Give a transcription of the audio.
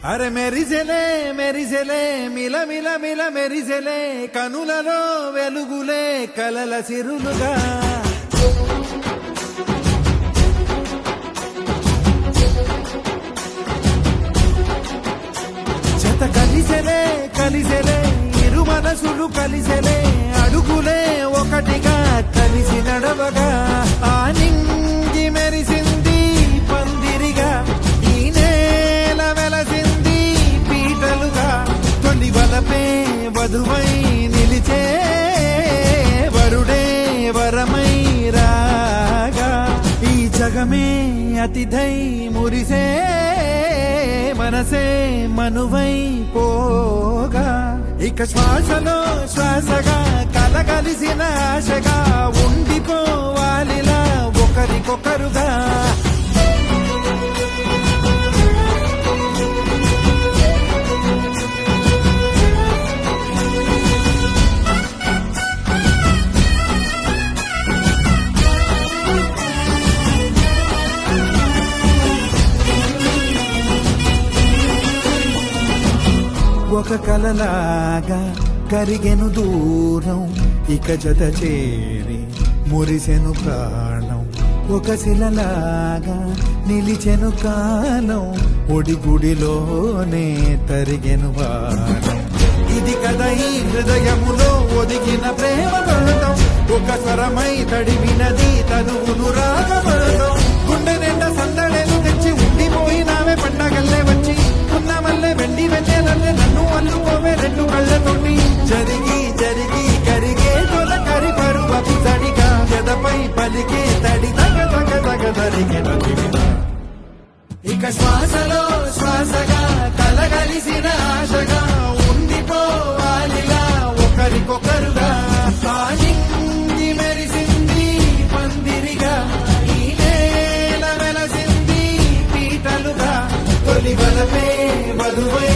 అరే మెరిసెలే మెరిసెలే మిల మిల మిల మెరిసెలే కనులలో వెలుగులే కలల సిరులుగా చెత కలిసెలే కలిసెలే ఇరు మనసులు కలిసెలే అడుగులే ఒకటిగా కలిసి నడవగా ఆ నింగి మెరిసింది పందిరిగా ఈ నేల వెలసింది పీటలుగా తొలి వలపే వధువై నిలిచే వరుడే వరమై రాగా ఈ జగమే అతిథై మురిసే మనసే మనువై పోగా ఇక శ్వాసలో శ్వాసగా కలగలిసిన ఆశగా ఉండిపోవాలిలా ఒకరికొకరుగా ఒక కలలాగా కరిగెను దూరం ఇక జత చేరి మురిసెను ప్రాణం ఒక శిలలాగా నిలిచెను కాలం ఒడిగుడిలోనే తరిగెను వారం ఇది కదా ఈ హృదయములో ఒదిగిన ప్రేమ పడతాం ఒక స్వరమై తడివినది తనువును రాగపడతాం గుండె నిండా సందడేలు తెచ్చి ఉండిపోయినావే పండగల్లే వచ్చి ఉన్నమల్లే వెండి వెన్నెలల్లే నన్ను అల్లుకోవే రెండు కళ్ళతోటి జరిగి జరిగి కరిగే తొలకరి పరువపు తడిగా ఎదపై పలికే తడి తగ తగ తగ తరిగిన ఇక శ్వాసలో శ్వాసగా కలగలిసిన ఆశగా ఉండిపోవాలిలా ఒకరికొకరుగా నింగి మెరిసింది పందిరిగా ఈ నేల వెలసింది పీటలుగా తొలి వలపే వధువై